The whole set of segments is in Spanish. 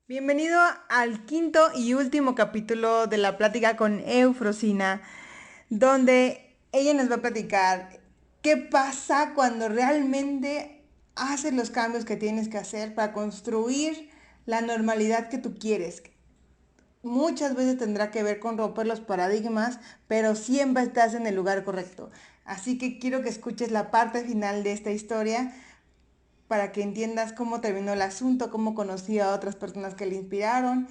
Bienvenido al quinto y último capítulo de la plática con Eufrosina, donde ella nos va a platicar qué pasa cuando realmente haces los cambios que tienes que hacer para construir la normalidad que tú quieres. Muchas veces tendrá que ver con romper los paradigmas, pero siempre estás en el lugar correcto. Así que quiero que escuches la parte final de esta historia para que entiendas cómo terminó el asunto, cómo conocí a otras personas que le inspiraron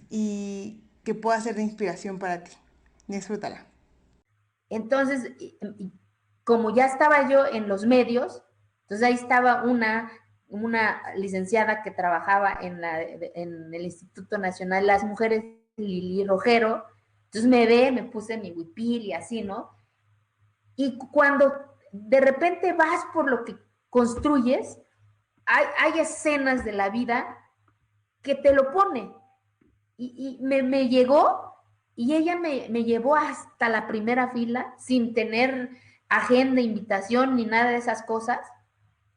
y que pueda ser de inspiración para ti. Disfrútala. Entonces, como ya estaba yo en los medios, entonces ahí estaba una licenciada que trabajaba en el Instituto Nacional de las Mujeres, Lili Rojero. Entonces me ve, me puse mi huipil y así, ¿no? Y cuando de repente vas por lo que construyes, hay escenas de la vida que te lo pone. Me llegó y ella me llevó hasta la primera fila sin tener agenda, invitación ni nada de esas cosas.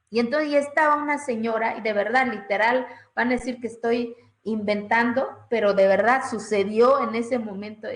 Y entonces ya estaba una señora, y de verdad, literal, van a decir que estoy inventando, pero de verdad sucedió en ese momento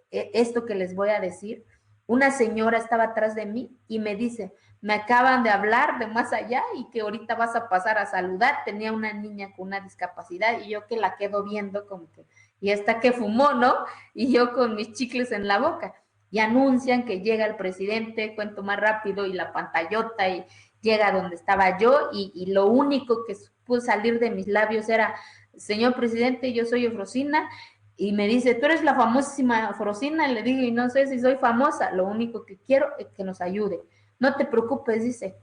esto que les voy a decir. Una señora estaba atrás de mí y me dice, me acaban de hablar de más allá y que ahorita vas a pasar a saludar. Tenía una niña con una discapacidad y yo que la quedo viendo como que, y esta que fumó, ¿no? Y yo con mis chicles en la boca. Y anuncian que llega el presidente, cuento más rápido, y la pantallota, y llega donde estaba yo, y lo único que pudo salir de mis labios era, señor presidente, yo soy Eufrosina, y me dice, tú eres la famosísima Eufrosina, le digo, y no sé si soy famosa, lo único que quiero es que nos ayude. No te preocupes, dice.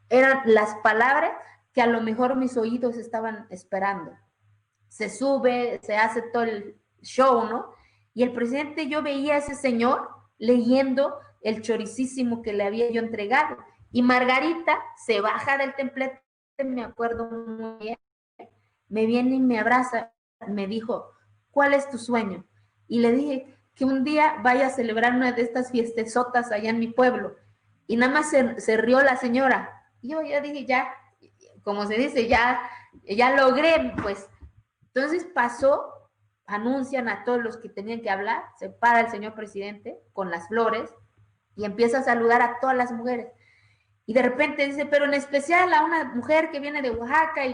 Eran las palabras que a lo mejor mis oídos estaban esperando. Se sube, se hace todo el show, ¿no? Y el presidente, yo veía a ese señor leyendo el choricísimo que le había yo entregado. Y Margarita se baja del templete, me acuerdo muy bien, me viene y me abraza, me dijo, ¿cuál es tu sueño? Y le dije que un día vaya a celebrar una de estas fiestezotas allá en mi pueblo. Y nada más se rió la señora. Y yo ya dije, ya, como se dice, ya logré, pues. Entonces pasó, anuncian a todos los que tenían que hablar, se para el señor presidente con las flores y empieza a saludar a todas las mujeres. Y de repente dice, pero en especial a una mujer que viene de Oaxaca y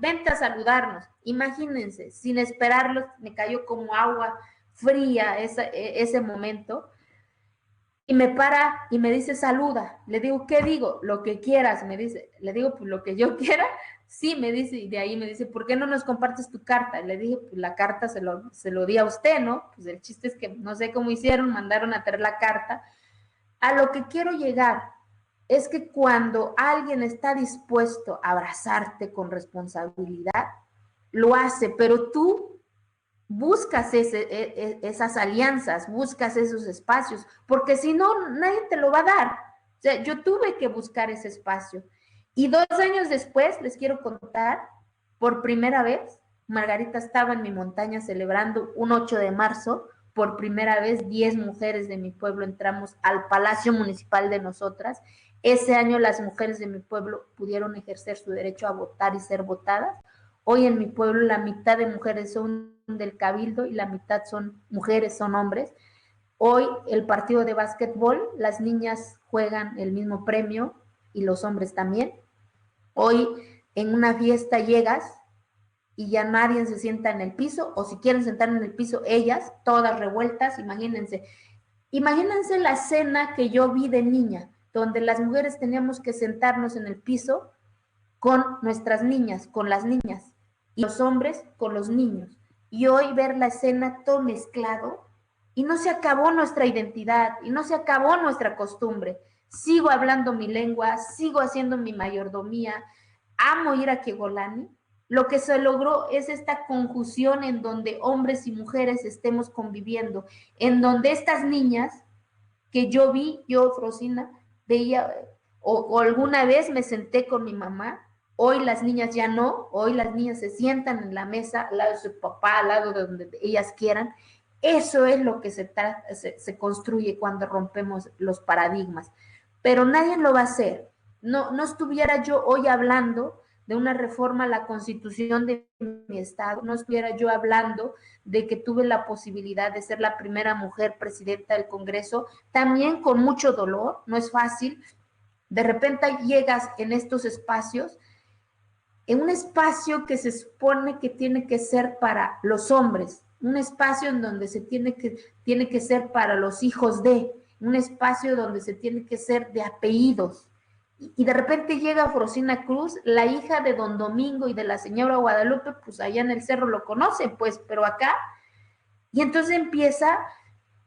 vente a saludarnos. Imagínense, sin esperarlo, me cayó como agua fría ese momento. Y me para y me dice, saluda. Le digo, ¿qué digo? Lo que quieras, me dice. Le digo, pues lo que yo quiera. Sí, me dice, y de ahí me dice, ¿por qué no nos compartes tu carta? Le dije, pues la carta se lo di a usted, ¿no? Pues el chiste es que no sé cómo hicieron, mandaron a traer la carta. A lo que quiero llegar es que cuando alguien está dispuesto a abrazarte con responsabilidad, lo hace, pero tú buscas esas alianzas, buscas esos espacios, porque si no, nadie te lo va a dar. O sea, yo tuve que buscar ese espacio. Y 2 años después, les quiero contar, por primera vez, Margarita estaba en mi montaña celebrando un 8 de marzo, por primera vez 10 mujeres de mi pueblo entramos al Palacio Municipal de nosotras. Ese año las mujeres de mi pueblo pudieron ejercer su derecho a votar y ser votadas. Hoy en mi pueblo la mitad de mujeres son del cabildo y la mitad son mujeres, son hombres. Hoy el partido de básquetbol, las niñas juegan el mismo premio y los hombres también. Hoy en una fiesta llegas y ya nadie se sienta en el piso, o si quieren sentar en el piso, ellas, todas revueltas, imagínense. Imagínense la escena que yo vi de niña, donde las mujeres teníamos que sentarnos en el piso con nuestras niñas, con las niñas, y los hombres con los niños. Y hoy ver la escena todo mezclado, y no se acabó nuestra identidad, y no se acabó nuestra costumbre. Sigo hablando mi lengua, sigo haciendo mi mayordomía, amo ir a Kegolani. Lo que se logró es esta conjunción en donde hombres y mujeres estemos conviviendo, en donde estas niñas que yo vi, yo, Frosina, veía, o alguna vez me senté con mi mamá. Hoy las niñas ya no, hoy las niñas se sientan en la mesa al lado de su papá, al lado de donde ellas quieran. Eso es lo que se construye cuando rompemos los paradigmas. Pero nadie lo va a hacer. No estuviera yo hoy hablando de una reforma a la Constitución de mi estado, no estuviera yo hablando de que tuve la posibilidad de ser la primera mujer presidenta del Congreso, también con mucho dolor, no es fácil. De repente llegas en estos espacios, en un espacio que se supone que tiene que ser para los hombres, un espacio en donde se tiene que ser para los hijos de, un espacio donde se tiene que ser de apellidos. Y de repente llega Frosina Cruz, la hija de don Domingo y de la señora Guadalupe, pues allá en el cerro lo conocen, pues, pero acá, y entonces empieza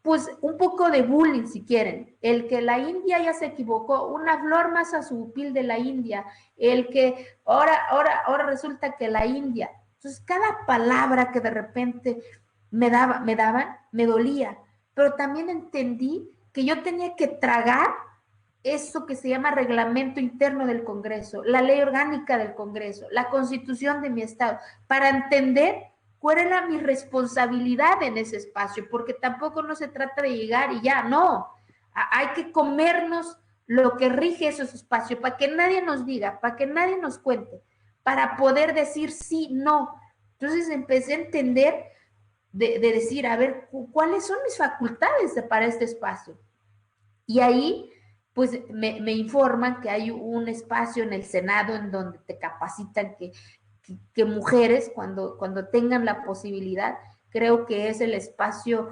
pues un poco de bullying si quieren, el que la India ya se equivocó, una flor más a su pil de la India, el que ahora resulta que la India, entonces cada palabra que de repente me daban, me dolía, pero también entendí que yo tenía que tragar eso que se llama reglamento interno del Congreso, la ley orgánica del Congreso, la constitución de mi estado, para entender cuál era mi responsabilidad en ese espacio, porque tampoco no se trata de llegar y ya, no, hay que comernos lo que rige esos espacios, para que nadie nos diga, para que nadie nos cuente, para poder decir sí, no. Entonces empecé a entender de decir, a ver, ¿cuáles son mis facultades para este espacio? Y ahí, pues, me informan que hay un espacio en el Senado en donde te capacitan que mujeres, cuando tengan la posibilidad, creo que es el espacio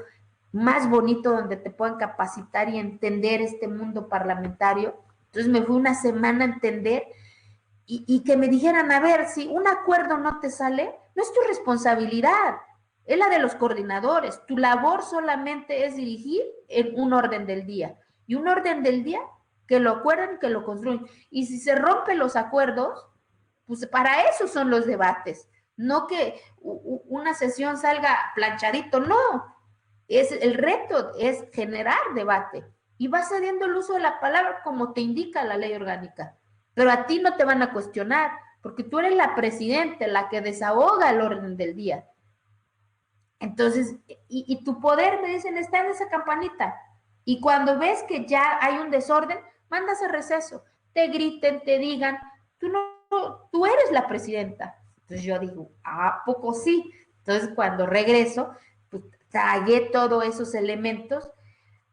más bonito donde te puedan capacitar y entender este mundo parlamentario. Entonces me fui una semana a entender y que me dijeran, a ver, si un acuerdo no te sale, no es tu responsabilidad, es la de los coordinadores. Tu labor solamente es dirigir en un orden del día. Y un orden del día que lo acuerden, que lo construyen. Y si se rompen los acuerdos, pues para eso son los debates. No que una sesión salga planchadito, no. El reto es generar debate. Y vas cediendo el uso de la palabra como te indica la ley orgánica. Pero a ti no te van a cuestionar, porque tú eres la presidenta, la que desahoga el orden del día. Entonces, y tu poder, me dicen, está en esa campanita. Y cuando ves que ya hay un desorden, mandas a receso. Te griten, te digan, tú eres la presidenta. Entonces yo digo, ¿a poco sí? Entonces cuando regreso, pues tragué todos esos elementos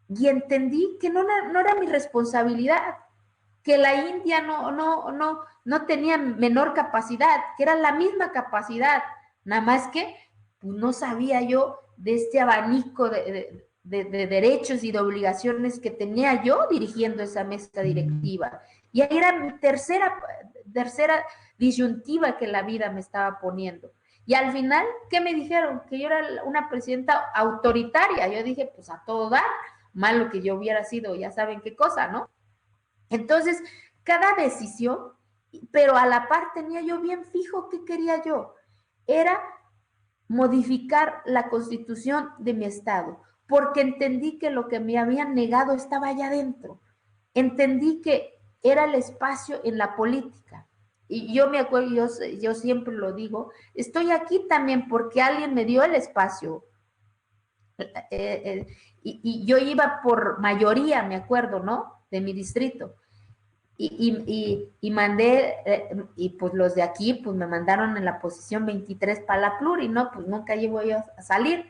y entendí que no era mi responsabilidad, que la India no tenía menor capacidad, que era la misma capacidad, nada más que pues, no sabía yo de este abanico de derechos y de obligaciones que tenía yo dirigiendo esa mesa directiva. Y ahí era mi tercera disyuntiva que la vida me estaba poniendo. Y al final, ¿qué me dijeron? Que yo era una presidenta autoritaria. Yo dije, pues a todo dar, malo que yo hubiera sido, ya saben qué cosa, ¿no? Entonces, cada decisión, pero a la par tenía yo bien fijo qué quería yo. Era modificar la constitución de mi estado, porque entendí que lo que me habían negado estaba allá adentro. Entendí que era el espacio en la política. Y yo me acuerdo, yo siempre lo digo, estoy aquí también porque alguien me dio el espacio. Y yo iba por mayoría, me acuerdo, ¿no? De mi distrito. Y mandé, y pues los de aquí, pues me mandaron en la posición 23 para la pluri, ¿no? Pues nunca llevo yo a salir.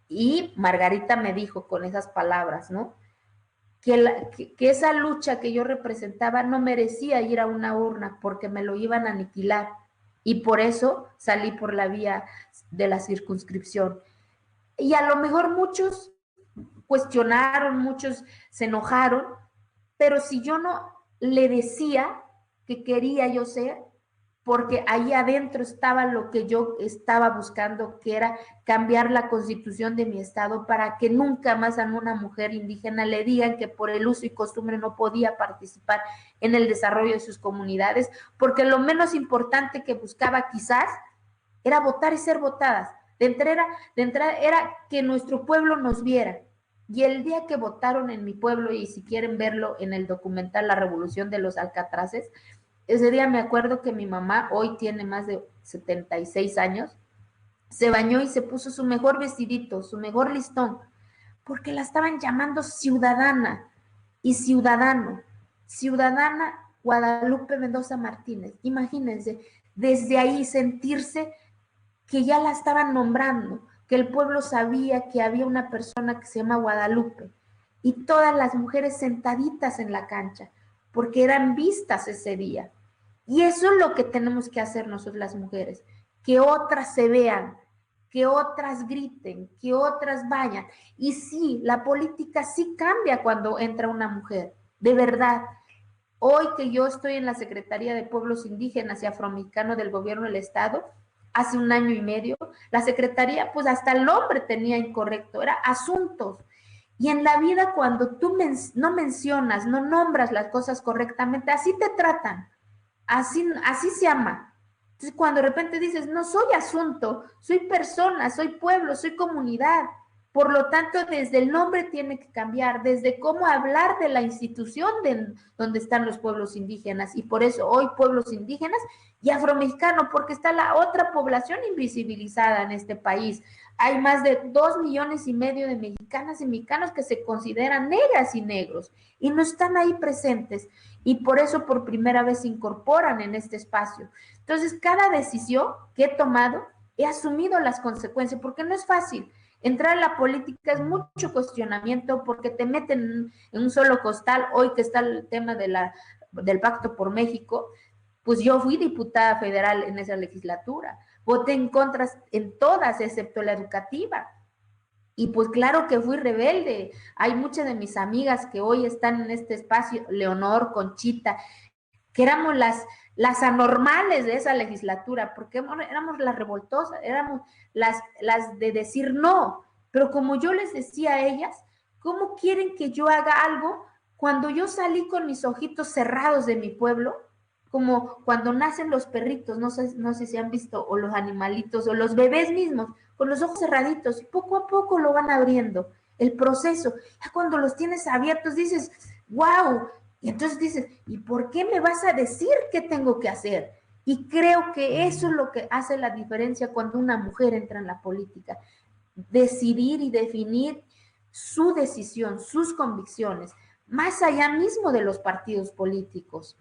Y Margarita me dijo con esas palabras, ¿no? Que esa lucha que yo representaba no merecía ir a una urna porque me lo iban a aniquilar. Y por eso salí por la vía de la circunscripción. Y a lo mejor muchos cuestionaron, muchos se enojaron, pero si yo no le decía que quería yo ser, porque ahí adentro estaba lo que yo estaba buscando, que era cambiar la constitución de mi estado para que nunca más a una mujer indígena le digan que por el uso y costumbre no podía participar en el desarrollo de sus comunidades, porque lo menos importante que buscaba quizás era votar y ser votadas. De entrada era que nuestro pueblo nos viera. Y el día que votaron en mi pueblo, y si quieren verlo en el documental La Revolución de los Alcatraces, ese día me acuerdo que mi mamá, hoy tiene más de 76 años, se bañó y se puso su mejor vestidito, su mejor listón, porque la estaban llamando ciudadana y ciudadano. Ciudadana Guadalupe Mendoza Martínez. Imagínense, desde ahí sentirse que ya la estaban nombrando, que el pueblo sabía que había una persona que se llama Guadalupe y todas las mujeres sentaditas en la cancha, porque eran vistas ese día. Y eso es lo que tenemos que hacer nosotros las mujeres, que otras se vean, que otras griten, que otras vayan. Y sí, la política sí cambia cuando entra una mujer, de verdad. Hoy que yo estoy en la Secretaría de Pueblos Indígenas y Afromexicanos del Gobierno del Estado, hace 1 año y medio, la Secretaría, pues hasta el nombre tenía incorrecto, era asuntos. Y en la vida cuando tú no mencionas, no nombras las cosas correctamente, así te tratan, así se llama. Entonces cuando de repente dices, no soy asunto, soy persona, soy pueblo, soy comunidad. Por lo tanto, desde el nombre tiene que cambiar, desde cómo hablar de la institución donde están los pueblos indígenas. Y por eso hoy pueblos indígenas y afromexicanos, porque está la otra población invisibilizada en este país. Hay más de 2,5 millones de mexicanas y mexicanos que se consideran negras y negros y no están ahí presentes. Y por eso por primera vez se incorporan en este espacio. Entonces, cada decisión que he tomado, he asumido las consecuencias, porque no es fácil. Entrar a la política es mucho cuestionamiento porque te meten en un solo costal. Hoy que está el tema del Pacto por México, pues yo fui diputada federal en esa legislatura. Voté en contra en todas, excepto la educativa. Y pues claro que fui rebelde. Hay muchas de mis amigas que hoy están en este espacio, Leonor, Conchita, que éramos las anormales de esa legislatura, porque éramos las revoltosas, éramos las de decir no. Pero como yo les decía a ellas, ¿cómo quieren que yo haga algo cuando yo salí con mis ojitos cerrados de mi pueblo? Como cuando nacen los perritos, no sé si han visto, o los animalitos, o los bebés mismos, con los ojos cerraditos, y poco a poco lo van abriendo. El proceso, ya cuando los tienes abiertos dices, wow, y entonces dices, ¿y por qué me vas a decir qué tengo que hacer? Y creo que eso es lo que hace la diferencia cuando una mujer entra en la política. Decidir y definir su decisión, sus convicciones, más allá mismo de los partidos políticos.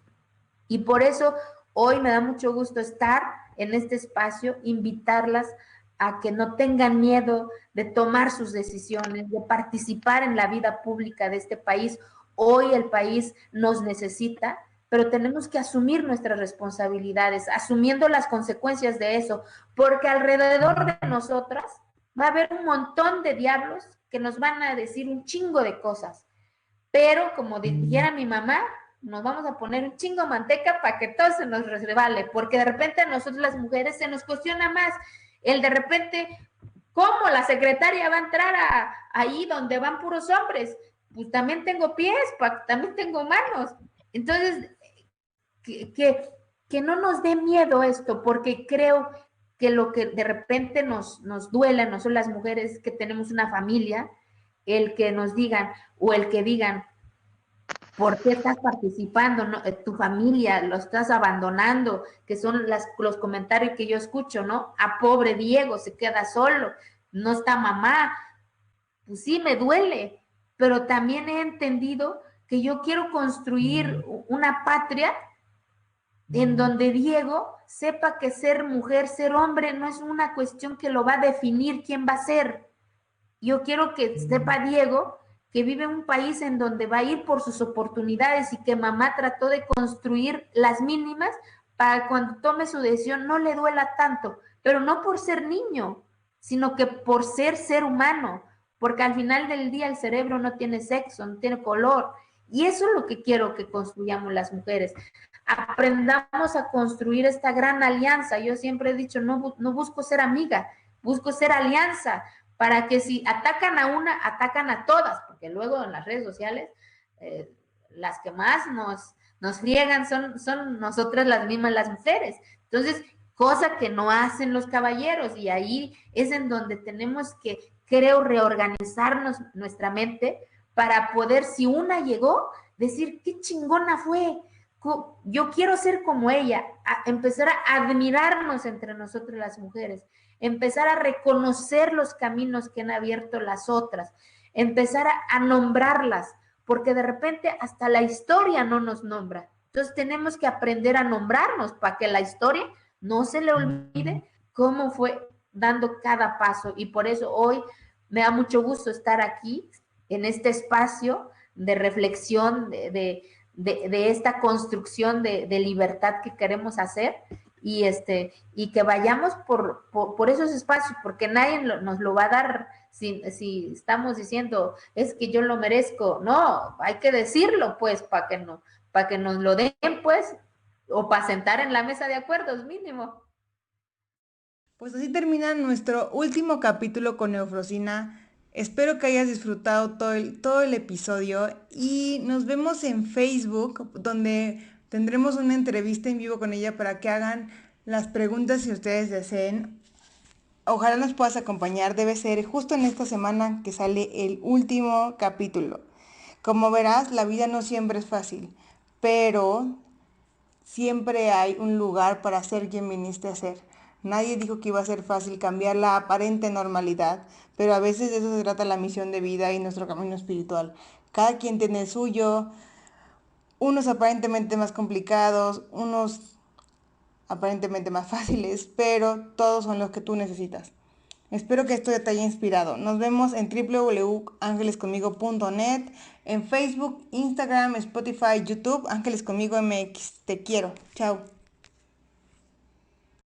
Y por eso hoy me da mucho gusto estar en este espacio, invitarlas a que no tengan miedo de tomar sus decisiones, de participar en la vida pública de este país. Hoy el país nos necesita, pero tenemos que asumir nuestras responsabilidades, asumiendo las consecuencias de eso, porque alrededor de nosotras va a haber un montón de diablos que nos van a decir un chingo de cosas. Pero como dijera mi mamá, nos vamos a poner un chingo de manteca para que todo se nos resbale, porque de repente a nosotros las mujeres se nos cuestiona más el de repente, ¿cómo la secretaria va a entrar ahí donde van puros hombres? Pues también tengo pies, también tengo manos. Entonces, que no nos dé miedo esto, porque creo que lo que de repente nos duele, no son las mujeres que tenemos una familia, el que nos digan o el que digan, ¿por qué estás participando? ¿No? Tu familia lo estás abandonando, que son los comentarios que yo escucho, ¿no? A pobre Diego, se queda solo, no está mamá. Pues sí, me duele, pero también he entendido que yo quiero construir una patria en donde Diego sepa que ser mujer, ser hombre, no es una cuestión que lo va a definir quién va a ser. Yo quiero que sepa Diego que vive en un país en donde va a ir por sus oportunidades y que mamá trató de construir las mínimas para cuando tome su decisión no le duela tanto, pero no por ser niño, sino que por ser humano, porque al final del día el cerebro no tiene sexo, no tiene color, y eso es lo que quiero que construyamos las mujeres. Aprendamos a construir esta gran alianza. Yo siempre he dicho, no busco ser amiga, busco ser alianza, para que si atacan a una, atacan a todas, porque luego en las redes sociales las que más nos friegan son nosotras las mismas las mujeres. Entonces, cosa que no hacen los caballeros, y ahí es en donde tenemos que, creo, reorganizarnos nuestra mente para poder, si una llegó, decir, qué chingona fue, yo quiero ser como ella, empezar a admirarnos entre nosotras las mujeres, empezar a reconocer los caminos que han abierto las otras, empezar a nombrarlas, porque de repente hasta la historia no nos nombra. Entonces tenemos que aprender a nombrarnos para que la historia no se le olvide cómo fue dando cada paso. Y por eso hoy me da mucho gusto estar aquí en este espacio de reflexión, de esta construcción de libertad que queremos hacer y que vayamos por esos espacios, porque nadie nos lo va a dar si estamos diciendo, es que yo lo merezco. No, hay que decirlo, pues, para que nos lo den, pues, o para sentar en la mesa de acuerdos, mínimo. Pues así termina nuestro último capítulo con Eufrosina. Espero que hayas disfrutado todo el episodio y nos vemos en Facebook, donde tendremos una entrevista en vivo con ella para que hagan las preguntas si ustedes deseen. Ojalá nos puedas acompañar, debe ser justo en esta semana que sale el último capítulo. Como verás, la vida no siempre es fácil, pero siempre hay un lugar para ser quien viniste a ser. Nadie dijo que iba a ser fácil cambiar la aparente normalidad, pero a veces de eso se trata la misión de vida y nuestro camino espiritual. Cada quien tiene el suyo, unos aparentemente más complicados, unos aparentemente más fáciles, pero todos son los que tú necesitas. Espero que esto te haya inspirado. Nos vemos en www.angelesconmigo.net, en Facebook, Instagram, Spotify, YouTube, Ángeles Conmigo MX. Te quiero. Chao.